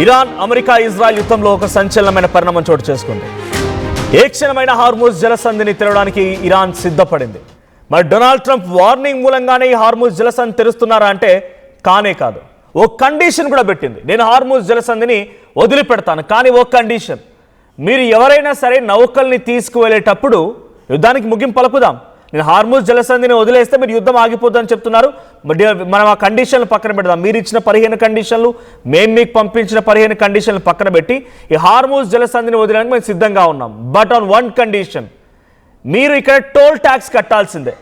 Iran America Israel యుద్ధంలో ఒక సంచలనమైన పరిణామం చోటు చేసుకుంది. ఏ క్షణమైన హార్మూజ్ జలసంధిని తెరవడానికి ఇరాన్ సిద్ధపడింది. మరి డొనాల్డ్ ట్రంప్ వార్నింగ్ మూలంగానే ఈ హార్మూజ్ జలసంధి తెరుస్తున్నారా అంటే కానే కాదు. ఓ కండిషన్ కూడా పెట్టింది, నేను హార్మూజ్ జలసంధిని వదిలిపెడతాను, కానీ ఓ కండిషన్, మీరు ఎవరైనా సరే నౌకల్ని తీసుకువెళ్ళేటప్పుడు యుద్ధానికి ముగింపు పలుకుదాం, నేను హార్మూజ్ జలసంధిని వదిలేస్తే మీరు యుద్ధం ఆగిపోద్దని చెప్తున్నారు, మనం ఆ కండిషన్లు పక్కన పెడదాం. మీరు ఇచ్చిన 15 కండిషన్లు, మేము మీకు పంపించిన 15 కండిషన్లు పక్కన పెట్టి ఈ హార్మూజ్ జలసంధిని వదిలేందుకు మేము సిద్ధంగా ఉన్నాం. బట్ ఆన్ వన్ కండిషన్, మీరు ఇక్కడ టోల్ ట్యాక్స్ కట్టాల్సిందే.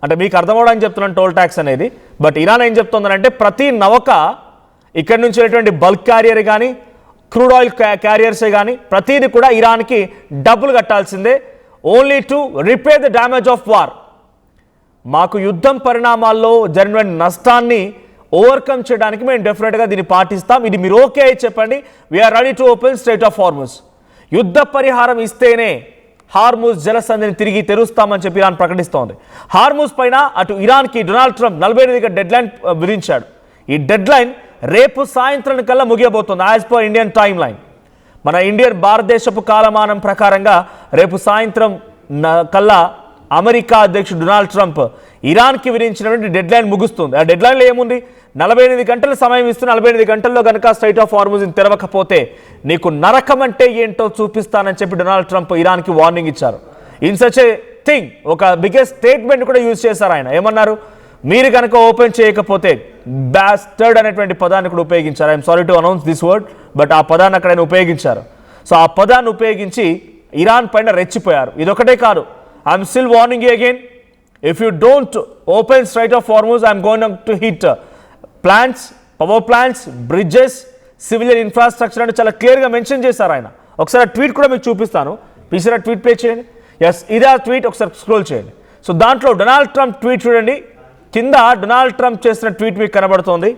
అంటే మీకు అర్థమవడానికి చెప్తున్నాను టోల్ ట్యాక్స్ అనేది. బట్ ఇరాన్ ఏం చెప్తుందంటే ప్రతి నౌక ఇక్కడి నుంచి వెళ్ళేటువంటి బల్క్ క్యారియర్ కానీ క్రూడ్ ఆయిల్ క్యారియర్సే కానీ ప్రతిదీ కూడా ఇరాన్కి డబ్బులు కట్టాల్సిందే, only to repair the damage of war. మాకు యుద్ధం పరిణామాల్లో జరిగిన నష్టాన్ని ఓవర్కమ్ చేయడానికి మేము డెఫినెట్గా దీన్ని పాటిస్తాం, ఇది మీరు ఓకే చెప్పండి, we are ready to open strait of Hormuz. యుద్ధ పరిహారం ఇస్తేనే హార్మూజ్ జలసంధిని తిరిగి తెరుస్తామని చెప్పి ఇరాన్ ప్రకటిస్తోంది. హార్మూజ్ పైన అటు ఇరాన్కి డొనాల్డ్ ట్రంప్ 48 డెడ్ లైన్ విధించాడు. ఈ డెడ్ లైన్ రేపు సాయంత్రం కల్లా ముగియబోతుంది as per Indian timeline. మన భారతదేశపు కాలమానం ప్రకారంగా రేపు సాయంత్రం కల్లా అమెరికా అధ్యక్షుడు డొనాల్డ్ ట్రంప్ ఇరాన్కి విధించినటువంటి డెడ్ లైన్ ముగుస్తుంది. ఆ డెడ్ లైన్లో ఏముంది, 48 గంటల సమయం ఇస్తూ 48 గంటల్లో కనుక స్ట్రైట్ ఆఫ్ హార్మూజ్ని తెరవకపోతే నీకు నరకం అంటే ఏంటో చూపిస్తానని చెప్పి డొనాల్డ్ ట్రంప్ ఇరాన్కి వార్నింగ్ ఇచ్చారు. ఇన్ సచ్ ఏ థింగ్ ఒక బిగ్గెస్ట్ స్టేట్మెంట్ కూడా యూజ్ చేశారు ఆయన. ఏమన్నారు, మీరు కనుక ఓపెన్ చేయకపోతే బాస్టర్డ్ అనేటువంటి పదాన్ని కూడా ఉపయోగించారు. I'm sorry to announce this word, but ఆ పదాన్ని అక్కడ ఆయన ఉపయోగించారు. సో ఆ పదాన్ని ఉపయోగించి ఇరాన్ పైన రెచ్చిపోయారు. ఇదొకటే కాదు, I'm still warning you again, if you don't open straight of Hormuz I'm going to hit plants, power plants, bridges, civilian infrastructure అని చాలా క్లియర్గా మెన్షన్ చేశారు ఆయన. ఒకసారి ట్వీట్ కూడా మీకు చూపిస్తాను, ప్లీజ్ ట్వీట్ ప్లే చేయండి. ఎస్, ఇదే ఆ ట్వీట్, ఒకసారి స్క్రోల్ చేయండి. సో దాంట్లో డొనాల్డ్ ట్రంప్ ట్వీట్ చూడండి, కింద డొనాల్డ్ ట్రంప్ చేసిన ట్వీట్ మీకు కనబడుతోంది.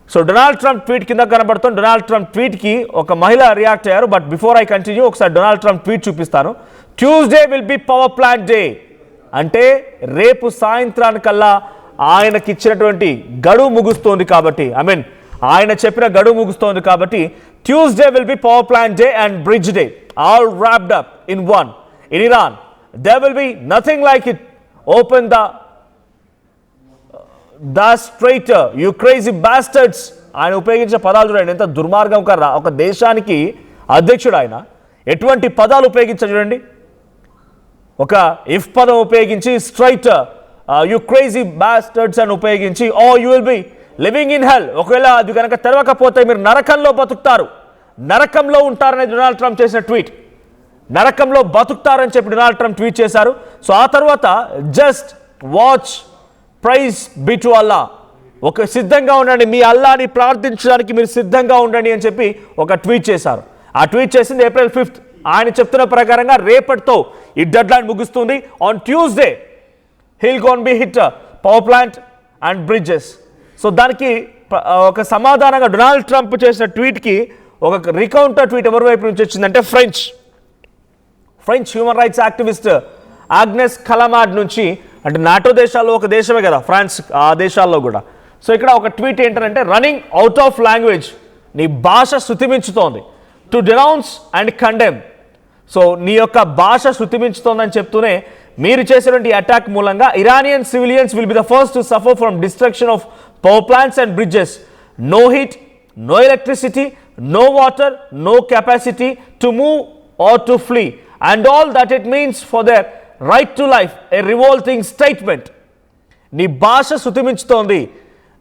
సో డొనాల్డ్ ట్రంప్ ట్వీట్ కింద కనబడుతుంది. డొనాల్డ్ ట్రంప్ ట్వీట్కి ఒక మహిళ రియాక్ట్ అయ్యారు. బట్ బిఫోర్ ఐ కంటిన్యూ ఒకసారి డొనాల్డ్ ట్రంప్ ట్వీట్ చూపిస్తాను. Tuesday will be power plant day, అంటే రేపు సాయంత్రానికల్లా ఆయనకి ఇచ్చినటువంటి గడువు ముగుస్తోంది కాబట్టి, ఆయన చెప్పిన గడువు ముగుస్తోంది కాబట్టి Tuesday will be power plant day and bridge day, all wrapped up in one. In Iran there will be nothing like it. Open the straight, you crazy bastards. ఆయన ఉపయోగించే పదాలు చూడండి, ఎంత దుర్మార్గం. ఒక దేశానికి అధ్యక్షుడు ఆయన ఎటువంటి పదాలు ఉపయోగించారు చూడండి. ఒక ఇఫ్ పదం ఉపయోగించి స్ట్రైట్, యు క్రేజీ బాస్టర్డ్స్ అని ఉపయోగించి, oh you will be living in hell, ఒకవేళ అది కనుక తెరవకపోతే మీరు నరకంలో బతుకుతారు, నరకంలో ఉంటారని డొనాల్డ్ ట్రంప్ చేసిన ట్వీట్. నరకంలో బతుకుతారని చెప్పి డొనాల్డ్ ట్రంప్ ట్వీట్ చేశారు. సో ఆ తర్వాత just watch, praise be to Allah, ఒక సిద్ధంగా ఉండండి, మీ అల్లాని ప్రార్థించడానికి మీరు సిద్ధంగా ఉండండి అని చెప్పి ఒక ట్వీట్ చేశారు. ఆ ట్వీట్ చేసింది April 5th. ఆయన చెప్తున్న ప్రకారంగా రేపటితో ఈ డెడ్ లైన్ ముగుస్తుంది. On Tuesday he'll gone be hit power plant and bridges. So దానికి ఒక సమాధానంగా డొనాల్డ్ ట్రంప్ చేసిన ట్వీట్కి ఒక రికౌంటర్ ట్వీట్ ఎవరి వైపు నుంచి వచ్చిందంటే French human rights activist Agnes Callamard నుంచి. అంటే నాటో దేశాల్లో ఒక దేశమే కదా ఫ్రాన్స్, ఆ దేశాల్లో కూడా. సో ఇక్కడ ఒక ట్వీట్ ఏంటంటే, రన్నింగ్ అవుట్ ఆఫ్ లాంగ్వేజ్, నీ భాష శృతిమించుతోంది, to denounce and condemn. So నీ యొక్క భాష శృతిమించుతోందని చెప్తూనే మీరు చేసినటువంటి అటాక్ మూలంగా Iranian civilians will be the first to suffer from destruction of power plants and bridges. No heat, no electricity, no water, no capacity to move or to flee, and all that it means for their right to life, a revolting statement. నీ భాష శృతిమించుతోంది,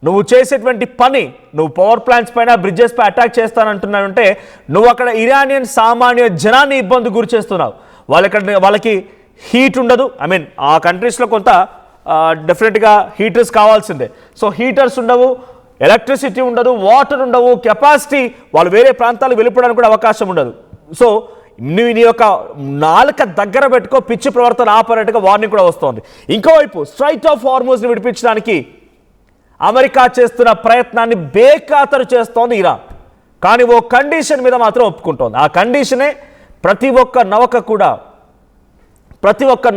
నువ్వు చేసేటువంటి పని, నువ్వు power plants పైన bridges పై attack చేస్తానంటున్నావంటే నువ్వు అక్కడ Iranian సామాన్య జనాన్ని ఇబ్బంది గురి చేస్తున్నావు. వాళ్ళకి హీట్ ఉండదు. ఆ కంట్రీస్లో కొంత డెఫినెట్గా హీటర్స్ కావాల్సిందే. సో హీటర్స్ ఉండవు, ఎలక్ట్రిసిటీ ఉండదు, వాటర్ ఉండవు, కెపాసిటీ, వాళ్ళు వేరే ప్రాంతాలకు వెళ్ళిపోవడానికి కూడా అవకాశం ఉండదు. సో నీ యొక్క నాలుక దగ్గర పెట్టుకో, పిచ్చి ప్రవర్తన ఆపరేట్గా వార్నింగ్ కూడా వస్తోంది. ఇంకోవైపు స్ట్రైట్ ఆఫ్ హార్మూజ్ని విడిపించడానికి అమెరికా చేస్తున్న ప్రయత్నాన్ని బేఖాతరు చేస్తోంది ఇరాన్. కానీ ఓ కండిషన్ మీద మాత్రం ఒప్పుకుంటోంది. ఆ కండిషనే ప్రతి ఒక్క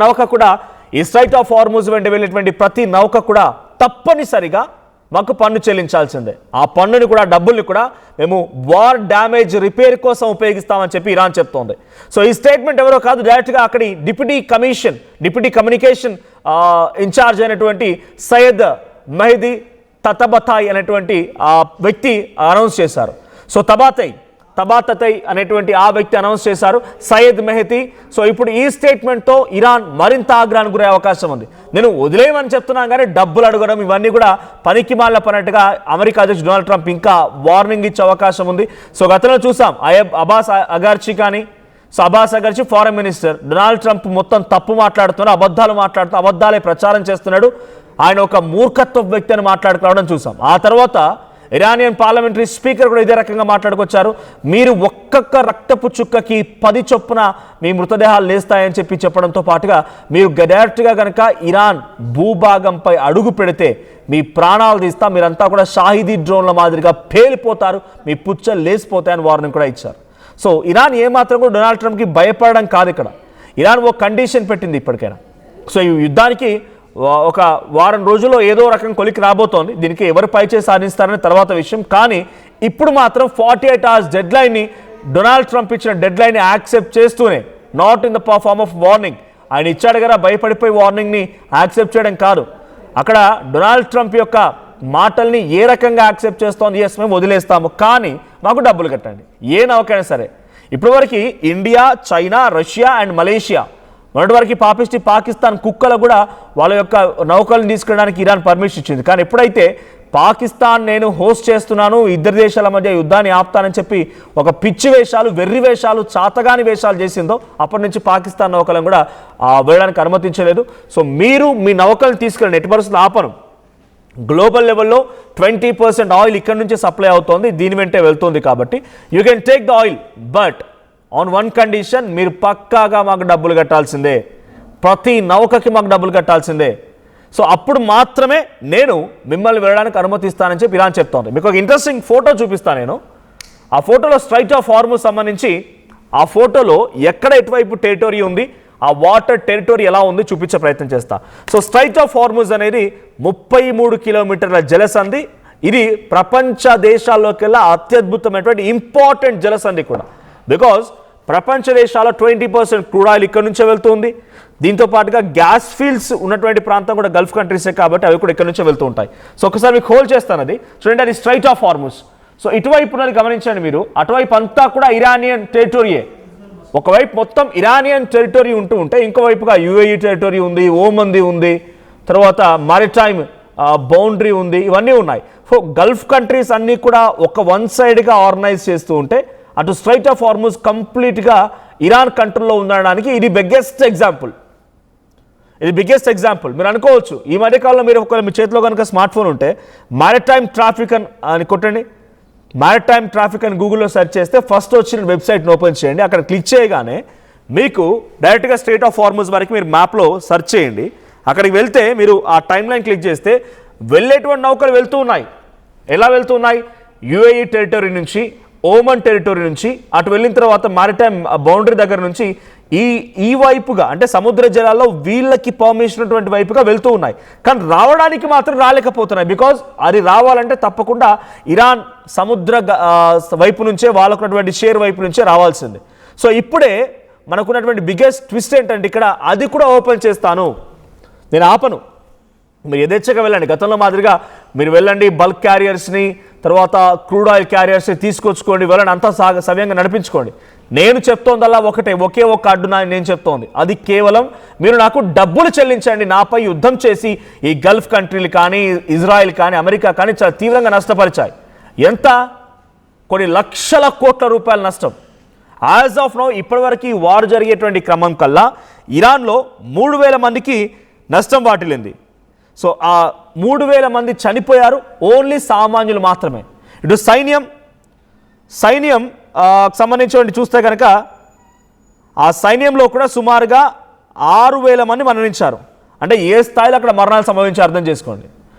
నౌక కూడా ఈ స్ట్రైట్ ఆఫ్ హార్మూజ్ వెంట వెళ్ళేటువంటి ప్రతి నౌక కూడా తప్పనిసరిగా మాకు పన్ను చెల్లించాల్సిందే. ఆ పన్నుని కూడా డబ్బుల్ని కూడా మేము వార్ డ్యామేజ్ రిపేర్ కోసం ఉపయోగిస్తామని చెప్పి ఇరాన్ చెప్తోంది. సో ఈ స్టేట్మెంట్ ఎవరో కాదు, డైరెక్ట్గా అక్కడి డిప్యూటీ కమ్యూనికేషన్ ఇన్ఛార్జ్ అయినటువంటి సయ్యద్ మెహదీ తతబతాయ్ అనేటువంటి ఆ వ్యక్తి అనౌన్స్ చేశారు. సో తబాతై అనేటువంటి ఆ వ్యక్తి అనౌన్స్ చేశారు, సయ్యద్ మెహదీ. సో ఇప్పుడు ఈ స్టేట్మెంట్తో ఇరాన్ మరింత ఆగ్రహానికి గురే అవకాశం ఉంది. నేను వదిలేయమని చెప్తున్నాను కానీ డబ్బులు అడగడం ఇవన్నీ కూడా పనికి మాల పన్నట్టుగా అమెరికా అధ్యక్షుడు డొనాల్డ్ ట్రంప్ ఇంకా వార్నింగ్ ఇచ్చే అవకాశం ఉంది. సో గతంలో చూసాం Abbas Araghchi foreign minister, Donald Trump మొత్తం తప్పు మాట్లాడుతున్నాడు, అబద్ధాలే ప్రచారం చేస్తున్నాడు, ఆయన ఒక మూర్ఖత్వ వ్యక్తి అని మాట్లాడుకోవడం చూసాం. ఆ తర్వాత ఇరానియన్ పార్లమెంటరీ స్పీకర్ కూడా ఇదే రకంగా మాట్లాడుకొచ్చారు. మీరు ఒక్కొక్క రక్తపు చుక్కకి 10 చొప్పున మీ మృతదేహాలు లేస్తాయని చెప్పడంతో పాటుగా మీరు డైరెక్ట్గా కనుక ఇరాన్ భూభాగంపై అడుగు పెడితే మీ ప్రాణాలు తీస్తా, మీరంతా కూడా షాహిదీ డ్రోన్ల మాదిరిగా పేలిపోతారు, మీ పుచ్చలు లేసిపోతాయని వార్నింగ్ కూడా ఇచ్చారు. సో ఇరాన్ ఏమాత్రం కూడా డొనాల్డ్ ట్రంప్కి భయపడడం కాదు. ఇక్కడ ఇరాన్ ఒక కండిషన్ పెట్టింది ఇప్పటికైనా. సో ఈ యుద్ధానికి ఒక వారం రోజుల్లో ఏదో రకం కొలికి రాబోతోంది. దీనికి ఎవరు పైచేసి సాధిస్తారనే తర్వాత విషయం. కానీ ఇప్పుడు మాత్రం 48 hours డెడ్లైన్ని, డొనాల్డ్ ట్రంప్ ఇచ్చిన డెడ్లైన్ని యాక్సెప్ట్ చేస్తూనే, not in the form of warning, ఆయన ఇచ్చాడు కదా భయపడిపోయి వార్నింగ్ని యాక్సెప్ట్ చేయడం కాదు. అక్కడ డొనాల్డ్ ట్రంప్ యొక్క మాటల్ని ఏ రకంగా యాక్సెప్ట్ చేస్తోంది, ఎస్ మేము వదిలేస్తాము కానీ మాకు డబ్బులు కట్టండి, ఏ నౌకైనా సరే. ఇప్పటివరకు India, China, Russia and Malaysia, మొన్నటి వరకు పాకిస్తాన్ కుక్కలు కూడా వాళ్ళ యొక్క నౌకలను తీసుకెళ్ళడానికి ఇరాన్ పర్మిషన్ ఇచ్చింది. కానీ ఎప్పుడైతే పాకిస్తాన్ నేను హోస్ట్ చేస్తున్నాను, ఇద్దరు దేశాల మధ్య యుద్ధాన్ని ఆపుతానని చెప్పి ఒక పిచ్చి వేషాలు, వెర్రి వేషాలు, చాతగాని వేషాలు చేసిందో అప్పటి నుంచి పాకిస్తాన్ నౌకలను కూడా వెళ్ళడానికి అనుమతించలేదు. సో మీరు మీ నౌకలను తీసుకెళ్ళండి, ఎట్టి పరిస్థితుల్లో ఆపను. గ్లోబల్ లెవెల్లో 20% ఆయిల్ ఇక్కడ నుంచి సప్లై అవుతోంది, దీని వెంటే వెళ్తుంది. కాబట్టి you can take the oil, but on one condition, మీరు పక్కాగా మాకు డబ్బులు కట్టాల్సిందే, ప్రతి నౌకకి మాకు డబ్బులు కట్టాల్సిందే. సో అప్పుడు మాత్రమే నేను మిమ్మల్ని వెళ్ళడానికి అనుమతిస్తానని చెప్పి ఇరాన్ చెప్తోంది. మీకు ఒక ఇంట్రెస్టింగ్ ఫోటో చూపిస్తాను నేను. ఆ ఫోటోలో స్ట్రైట్ ఆఫ్ హార్మూజ్ సంబంధించి ఆ ఫోటోలో ఎక్కడ ఎటువైపు టెరిటరీ ఉంది, ఆ వాటర్ టెరిటరీ ఎలా ఉంది చూపించే ప్రయత్నం చేస్తా. సో స్ట్రైట్ ఆఫ్ హార్మూజ్ అనేది 33 కిలోమీటర్ల జలసంధి. ఇది ప్రపంచ దేశాల్లోకెల్లా అత్యద్భుతమైనటువంటి ఇంపార్టెంట్ జలసంధి కూడా. బికాజ్ ప్రపంచ దేశాల 20% క్రూడ్ ఆయిల్ ఇక్కడ నుంచే వెళ్తుంది. దీంతో పాటుగా గ్యాస్ ఫీల్డ్స్ ఉన్నటువంటి ప్రాంతం కూడా గల్ఫ్ కంట్రీసే కాబట్టి అవి కూడా ఇక్కడ నుంచే వెళ్తూ ఉంటాయి. సో ఒకసారి మీకు హోల్డ్ చేస్తాను, అది చూడండి, అది స్ట్రైట్ ఆఫ్ హార్మూజ్. సో ఇటువైపు ఉన్నది గమనించండి మీరు, అటువైపు అంతా కూడా ఇరానియన్ టెరిటరీయే. ఒకవైపు మొత్తం ఇరానియన్ టెరిటరీ ఉంటే ఇంకోవైపుగా యుఏఈ టెరిటరీ ఉంది, ఓమంది ఉంది, తర్వాత మారిటైమ్ బౌండరీ ఉంది, ఇవన్నీ ఉన్నాయి. సో గల్ఫ్ కంట్రీస్ అన్నీ కూడా ఒక వన్ సైడ్గా ఆర్గనైజ్ చేస్తూ ఉంటే అటు స్ట్రైట్ ఆఫ్ హార్మూజ్ కంప్లీట్గా ఇరాన్ కంట్రోల్లో ఉండడానికి ఇది బిగ్గెస్ట్ ఎగ్జాంపుల్. మీరు అనుకోవచ్చు, ఈ మధ్యకాలంలో మీరు ఒకవేళ మీ చేతిలో కనుక స్మార్ట్ ఫోన్ ఉంటే మారిటైమ్ ట్రాఫిక్ అని కొట్టండి, మారిటైమ్ ట్రాఫిక్ అని గూగుల్లో సెర్చ్ చేస్తే ఫస్ట్ వచ్చిన వెబ్సైట్ని ఓపెన్ చేయండి. అక్కడ క్లిక్ చేయగానే మీకు డైరెక్ట్గా స్ట్రైట్ ఆఫ్ హార్మూజ్ వరకు మీరు మ్యాప్లో సెర్చ్ చేయండి. అక్కడికి వెళ్తే మీరు ఆ టైమ్ లైన్ క్లిక్ చేస్తే వెళ్ళేటువంటి నౌకలు వెళ్తూ ఉన్నాయి. ఎలా వెళ్తున్నాయి? యుఏఈ టెరిటరీ నుంచి, ఓమన్ టెరిటరీ నుంచి, అటు వెళ్ళిన తర్వాత మారిటైమ్ బౌండరీ దగ్గర నుంచి ఈ వైపుగా, అంటే సముద్ర జలాల్లో వీళ్ళకి పర్మిషన్ ఉన్నటువంటి వైపుగా వెళ్తూ ఉన్నాయి. కానీ రావడానికి మాత్రం రాలేకపోతున్నాయి. బికాజ్ అది రావాలంటే తప్పకుండా ఇరాన్ సముద్ర వైపు నుంచే, వాళ్ళకున్నటువంటి షేర్ వైపు నుంచే రావాల్సిందే. సో ఇప్పుడే మనకున్నటువంటి బిగ్గెస్ట్ ట్విస్ట్ ఏంటంటే ఇక్కడ అది కూడా ఓపెన్ చేస్తాను, నేను ఆపను, మీరు యథేచ్ఛగా వెళ్ళండి. గతంలో మాదిరిగా మీరు వెళ్ళండి, బల్క్ క్యారియర్స్ని, తర్వాత క్రూడ్ ఆయిల్ క్యారియర్స్ని తీసుకొచ్చుకోండి, వెళ్ళండి, అంతా సవ్యంగా నడిపించుకోండి. నేను చెప్తోందల్లా ఒకే ఒక్క అడ్డు నేను చెప్తోంది, అది కేవలం మీరు నాకు డబ్బులు చెల్లించండి. నాపై యుద్ధం చేసి ఈ గల్ఫ్ కంట్రీలు కానీ, ఇజ్రాయెల్ కానీ, అమెరికా కానీ చాలా తీవ్రంగా నష్టపరిచాయి. ఎంత? కొన్ని లక్షల కోట్ల రూపాయల నష్టం. యాజ్ ఆఫ్ నౌ ఇప్పటివరకు ఈ వార్ జరిగేటువంటి క్రమం కల్లా ఇరాన్లో 3000 మందికి నష్టం వాటిల్లింది. సో ఆ 3000 మంది చనిపోయారు, ఓన్లీ సామాన్యులు మాత్రమే. ఇటు సైన్యం సంబంధించి చూస్తే కనుక ఆ సైన్యంలో కూడా సుమారుగా 6000 మంది మరణించారు. అంటే ఏ స్థాయిలో అక్కడ మరణాలు సంభవించారు అర్థం చేసుకోండి.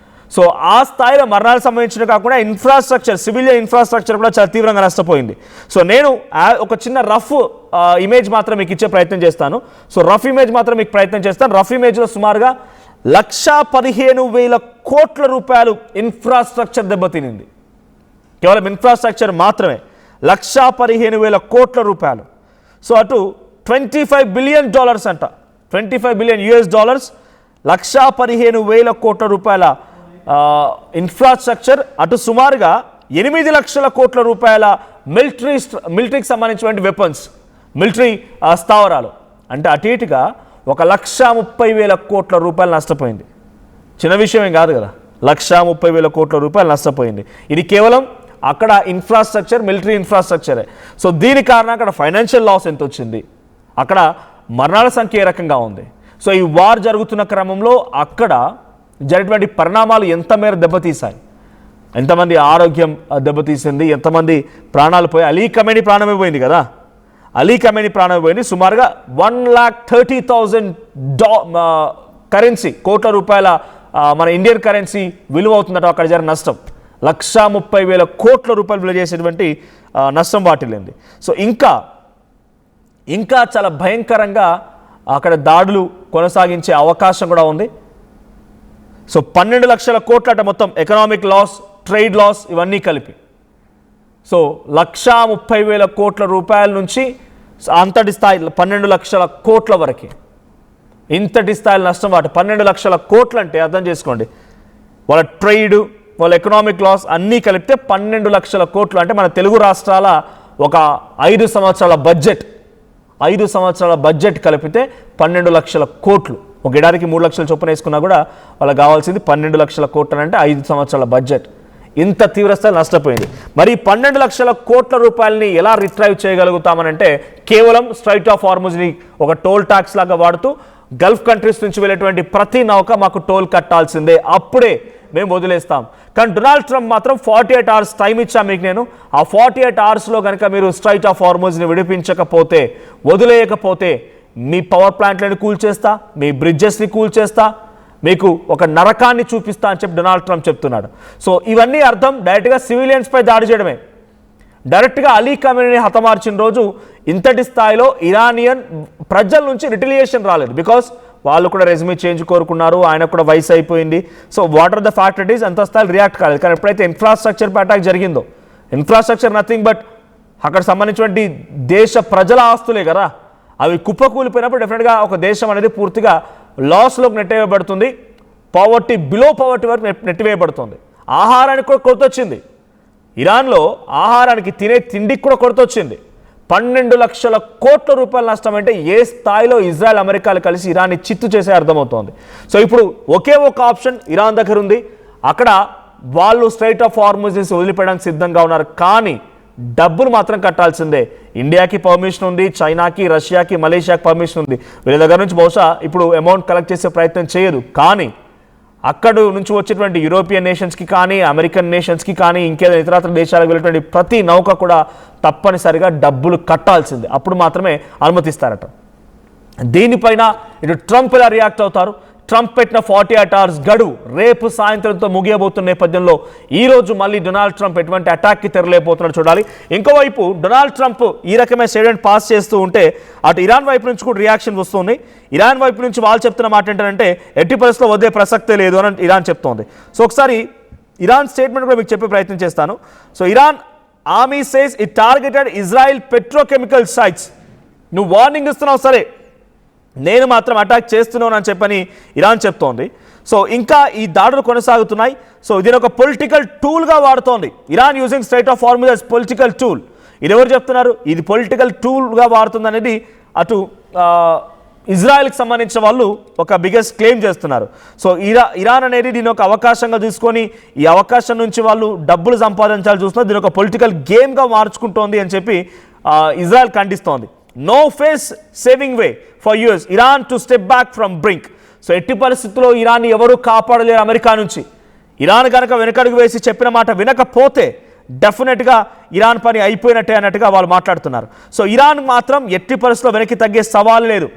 సో ఆ స్థాయిలో మరణాలు సంభవించడం కాకుండా ఇన్ఫ్రాస్ట్రక్చర్, సివిలియన్ ఇన్ఫ్రాస్ట్రక్చర్ కూడా చాలా తీవ్రంగా నష్టపోయింది. సో నేను ఒక చిన్న రఫ్ ఇమేజ్ మాత్రం మీకు ఇచ్చే ప్రయత్నం చేస్తాను. సో రఫ్ ఇమేజ్ మాత్రం మీకు ప్రయత్నం చేస్తాను. రఫ్ ఇమేజ్లో సుమారుగా 1,15,000 కోట్ల రూపాయలు ఇన్ఫ్రాస్ట్రక్చర్ దెబ్బతినింది. కేవలం ఇన్ఫ్రాస్ట్రక్చర్ మాత్రమే 1,15,000 కోట్ల రూపాయలు. సో అటు $25 బిలియన్ అంట, $25 బిలియన్ $, 1,15,000 కోట్ల రూపాయల ఇన్ఫ్రాస్ట్రక్చర్, అటు సుమారుగా 8 లక్షల కోట్ల రూపాయల మిలిటరీకి సంబంధించినటువంటి వెపన్స్, మిలిటరీ స్థావరాలు. అంటే అటు ఇటుగా 1,30,000 కోట్ల రూపాయలు నష్టపోయింది. చిన్న విషయం ఏం కాదు కదా, 1,30,000 కోట్ల రూపాయలు నష్టపోయింది. ఇది కేవలం అక్కడ ఇన్ఫ్రాస్ట్రక్చర్, మిలిటరీ ఇన్ఫ్రాస్ట్రక్చరే. సో దీని కారణంగా అక్కడ ఫైనాన్షియల్ లాస్ ఎంత వచ్చింది, అక్కడ మరణాల సంఖ్య ఏ రకంగా ఉంది. సో ఈ వార్ జరుగుతున్న క్రమంలో అక్కడ జరిగినటువంటి పరిణామాలు ఎంత మేర దెబ్బతీశాయి, ఎంతమంది ఆరోగ్యం దెబ్బతీసింది, ఎంతమంది ప్రాణాలు పోయి. అలీ ఖమేనీ ప్రాణమే పోయింది కదా, అలీ ఖమేనీ ప్రాణమే పోయింది. సుమారుగా 1,30,000 కరెన్సీ, కోట్ల రూపాయల మన ఇండియన్ కరెన్సీ విలువ అవుతుందట అక్కడ జరిగిన నష్టం. 1,30,000 కోట్ల రూపాయలు విలువ చేసేటువంటి నష్టం వాటిల్లింది. సో ఇంకా చాలా భయంకరంగా అక్కడ దాడులు కొనసాగించే అవకాశం కూడా ఉంది. సో 12 లక్షల కోట్లట మొత్తం ఎకనామిక్ లాస్, ట్రేడ్ లాస్ ఇవన్నీ కలిపి. సో 1,30,000 కోట్ల రూపాయల నుంచి అంతటి స్థాయి 12 లక్షల కోట్ల వరకు, ఇంతటి స్థాయిలో నష్టం వాటి 12 లక్షల కోట్లు అంటే అర్థం చేసుకోండి. వాళ్ళ ట్రేడ్, వాళ్ళ ఎకనామిక్ లాస్ అన్నీ కలిపితే 12 లక్షల కోట్లు. అంటే మన తెలుగు రాష్ట్రాల ఒక 5 సంవత్సరాల బడ్జెట్ కలిపితే 12 లక్షల కోట్లు. ఒక ఏడాదికి 3 లక్షల చొప్పున వేసుకున్నా కూడా వాళ్ళకి కావాల్సింది 12 లక్షల కోట్లు అంటే 5 సంవత్సరాల బడ్జెట్. ఇంత తీవ్రస్థాయి నష్టపోయింది. మరి 12 లక్షల కోట్ల రూపాయలని ఎలా రిట్రైవ్ చేయగలుగుతామనంటే కేవలం స్ట్రైట్ ఆఫ్ హార్ముజ్ని ఒక టోల్ ట్యాక్స్ లాగా వాడుతూ గల్ఫ్ కంట్రీస్ నుంచి వెళ్ళేటువంటి ప్రతి నౌక మాకు టోల్ కట్టాల్సిందే, అప్పుడే మేము వదిలేస్తాం. కానీ డొనాల్డ్ ట్రంప్ మాత్రం 48 అవర్స్ టైం ఇచ్చా మీకు నేను, ఆ 48 అవర్స్లో కనుక మీరు స్ట్రైట్ ఆఫ్ హార్ముజ్ని విడిపించకపోతే, వదిలేయకపోతే మీ పవర్ ప్లాంట్లను కూల్చేస్తా, మీ బ్రిడ్జెస్ని కూల్చేస్తా, మీకు ఒక నరకాన్ని చూపిస్తా అని చెప్పి డొనాల్డ్ ట్రంప్ చెప్తున్నాడు. సో ఇవన్నీ అర్థం డైరెక్ట్గా సివిలియన్స్పై దాడి చేయడమే. డైరెక్ట్గా అలీ ఖమేనీని హతమార్చిన రోజు ఇంతటి స్థాయిలో ఇరానియన్ ప్రజల నుంచి రిటిలియేషన్ రాలేదు. బికాస్ వాళ్ళు కూడా రెజ్యూమే చేంజ్ కోరుకున్నారు, ఆయన కూడా వయసు అయిపోయింది. So what are the fact it is అంత స్థాయిలో రియాక్ట్ కాలేదు. కానీ ఎప్పుడైతే ఇన్ఫ్రాస్ట్రక్చర్పై అటాక్ జరిగిందో, ఇన్ఫ్రాస్ట్రక్చర్ నథింగ్ బట్ అక్కడ సంబంధించినటువంటి దేశ ప్రజల ఆస్తులే కదా, అవి కుప్పకూలిపోయినప్పుడు డెఫినెట్గా ఒక దేశం అనేది పూర్తిగా లాస్లోకి నెట్టివేయబడుతుంది. పావర్టీ, బిలో పావర్టీ వరకు నెట్టివేయబడుతుంది. ఆహారానికి కూడా కొరత వచ్చింది. ఇరాన్లో ఆహారానికి, తినే తిండికి కూడా కొరత వచ్చింది. 12 లక్షల కోట్ల రూపాయల నష్టం అంటే ఏ స్థాయిలో ఇజ్రాయెల్, అమెరికాలు కలిసి ఇరాన్ని చిత్తు చేసే అర్థమవుతోంది. సో ఇప్పుడు ఒకే ఒక ఆప్షన్ ఇరాన్ దగ్గర ఉంది. అక్కడ వాళ్ళు స్ట్రైట్ ఆఫ్ హార్ముజ్ వదిలిపెట్టడానికి సిద్ధంగా ఉన్నారు. కానీ డబ్బులు మాత్రం కట్టాల్సిందే. ఇండియాకి పర్మిషన్ ఉంది, చైనాకి, రష్యాకి, మలేషియాకి పర్మిషన్ ఉంది. వీళ్ళ దగ్గర నుంచి బహుశా ఇప్పుడు అమౌంట్ కలెక్ట్ చేసే ప్రయత్నం చేయదు. కానీ అక్కడ నుంచి వచ్చేటువంటి యూరోపియన్ నేషన్స్కి కానీ, అమెరికన్ నేషన్స్కి కానీ, ఇంకేదైనా ఇతరత్ర దేశాలకు వెళ్ళేటువంటి ప్రతి నౌక కూడా తప్పనిసరిగా డబ్బులు కట్టాల్సిందే, అప్పుడు మాత్రమే అనుమతిస్తారట. దీనిపైన ఇటు ట్రంప్ ఇలా రియాక్ట్ అవుతారు. ట్రంప్ పెట్టిన 48 అవర్స్ గడువు రేపు సాయంత్రంతో ముగియబోతున్న నేపథ్యంలో ఈరోజు మళ్ళీ డొనాల్డ్ ట్రంప్ ఎటువంటి అటాక్కి తెరలేకపోతున్నాడు చూడాలి. ఇంకోవైపు డొనాల్డ్ ట్రంప్ ఈ రకమైన స్టేట్మెంట్ పాస్ చేస్తూ ఉంటే అటు ఇరాన్ వైపు నుంచి కూడా రియాక్షన్ వస్తుంది. ఇరాన్ వైపు నుంచి వాళ్ళు చెప్తున్న మాట ఏంటంటే ఎట్టి పరిస్థితుల్లో వదిలే ప్రసక్తే లేదు అని ఇరాన్ చెప్తోంది. సో ఒకసారి ఇరాన్ స్టేట్మెంట్ కూడా మీకు చెప్పే ప్రయత్నం చేస్తాను. So Iran army says it targeted Israel petrochemical sites. నువ్వు వార్నింగ్ ఇస్తున్నావు సరే, నేను మాత్రం అటాక్ చేస్తున్నాను అని చెప్పని ఇరాన్ చెప్తోంది. సో ఇంకా ఈ దాడులు కొనసాగుతున్నాయి. సో దీని ఒక పొలిటికల్ టూల్గా వాడుతోంది Iran, using strait of Hormuz as political tool. ఇది ఎవరు చెప్తున్నారు? ఇది పొలిటికల్ టూల్గా వాడుతుంది అనేది అటు ఇజ్రాయెల్కి సంబంధించిన వాళ్ళు ఒక బిగ్గెస్ట్ క్లెయిమ్ చేస్తున్నారు. సో ఇరాన్ అనేది దీని ఒక అవకాశంగా తీసుకొని ఈ అవకాశం నుంచి వాళ్ళు డబ్బులు సంపాదించాలని చూస్తున్నారు. దీని ఒక పొలిటికల్ గేమ్గా మార్చుకుంటోంది అని చెప్పి ఇజ్రాయెల్ ఖండిస్తోంది. No face saving way for US Iran to step back from brink. So ఎట్టి పరిస్థితుల్లో ఇరాన్ని ఎవరూ కాపాడలేరు అమెరికా నుంచి. ఇరాన్ కనుక వెనకడుగు వేసి చెప్పిన మాట వినకపోతే డెఫినెట్గా ఇరాన్ పని అయిపోయినట్టే అన్నట్టుగా వాళ్ళు మాట్లాడుతున్నారు. సో ఇరాన్ మాత్రం ఎట్టి పరిస్థితుల్లో వెనక్కి తగ్గే సవాల్ లేదు,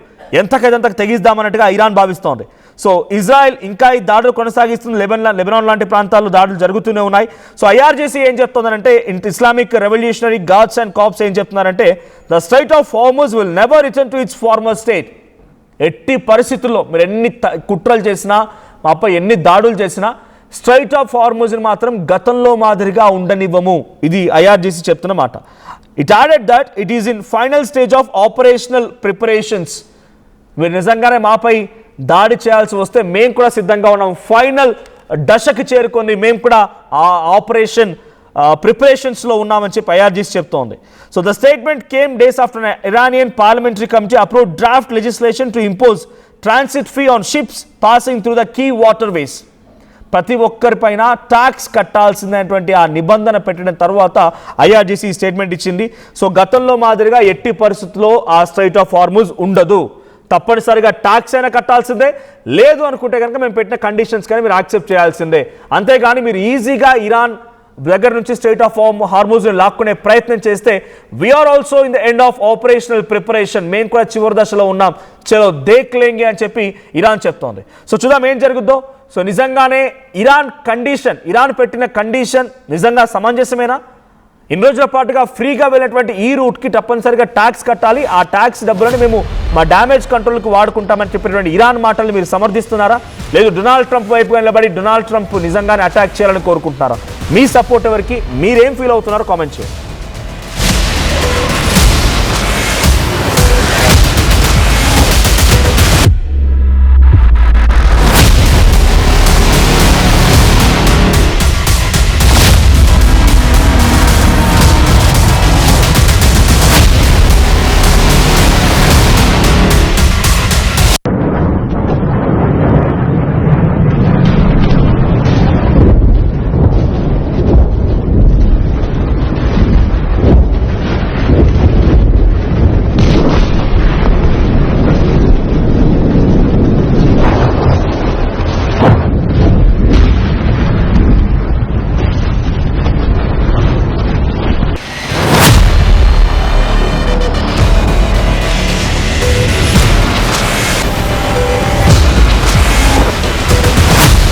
ఎంతకు తెగిద్దామన్నట్టుగా ఇరాన్ భావిస్తోంది. సో ఇజ్రాయెల్ ఇంకా ఈ దాడులు కొనసాగిస్తుంది. లెబనాన్ లాంటి ప్రాంతాల్లో దాడులు జరుగుతూనే ఉన్నాయి. సో ఐఆర్జీసీ ఏం చెప్తుందంటే, Islamic revolutionary guards and corps ఏం చెప్తున్నారంటే, the strait of Hormuz will never return to its former state. ఎట్టి పరిస్థితుల్లో మీరు ఎన్ని కుట్రలు చేసినా మాపై ఎన్ని దాడులు చేసినా స్ట్రైట్ ఆఫ్ హార్మూజ్ని మాత్రం గతంలో మాదిరిగా ఉండనివ్వము. ఇది ఐఆర్జీసీ చెప్తున్న మాట. It added that it is in final stage of operational preparations. మీరు నిజంగానే మాపై దాడి చేయాల్సి వస్తే మేము కూడా సిద్ధంగా ఉన్నాం. ఫైనల్ దశకు చేరుకొని మేము కూడా ఆ ఆపరేషన్ ప్రిపరేషన్స్లో ఉన్నామని చెప్పి ఐఆర్జీసీ చెప్తోంది. So the statement came days after Iranian parliamentary committee approve draft legislation to impose transit fee on ships passing through the key waterways. ప్రతి ఒక్కరిపైన ట్యాక్స్ కట్టాల్సిందనేటువంటి ఆ నిబంధన పెట్టిన తర్వాత ఐఆర్జీసీ స్టేట్మెంట్ ఇచ్చింది. సో గతంలో మాదిరిగా ఎట్టి పరిస్థితుల్లో ఆ స్ట్రైట్ ఆఫ్ హార్మూజ్ ఉండదు. తప్పనిసరిగా ట్యాక్స్ అయినా కట్టాల్సిందే, లేదు అనుకుంటే కనుక మేము పెట్టిన కండిషన్స్ కానీ మీరు యాక్సెప్ట్ చేయాల్సిందే. అంతేగాని మీరు ఈజీగా ఇరాన్ దగ్గర నుంచి స్ట్రైట్ ఆఫ్ హార్మూజ్ని లాక్కునే ప్రయత్నం చేస్తే we are also in the end of operational preparation, మేము కూడా చివరి దశలో ఉన్నాం, చలో దేక్ లేంగే అని చెప్పి ఇరాన్ చెప్తోంది. సో చూద్దాం ఏం జరుగుద్దో. సో నిజంగానే ఇరాన్ పెట్టిన కండిషన్ నిజంగా సమంజసమేనా? ఇన్ని రోజుల పాటుగా ఫ్రీగా వెళ్ళినటువంటి ఈ రూట్కి తప్పనిసరిగా ట్యాక్స్ కట్టాలి, ఆ ట్యాక్స్ డబ్బులని మేము మా డ్యామేజ్ కంట్రోల్కి వాడుకుంటామని చెప్పినటువంటి ఇరాన్ మాటలు మీరు సమర్థిస్తున్నారా? లేదు డొనాల్డ్ ట్రంప్ వైపుగా నిలబడి డొనాల్డ్ ట్రంప్ నిజంగానే అటాక్ చేయాలని కోరుకుంటున్నారా? మీ సపోర్ట్ ఎవరికి? మీరేం ఫీల్ అవుతున్నారో కామెంట్ చేయండి.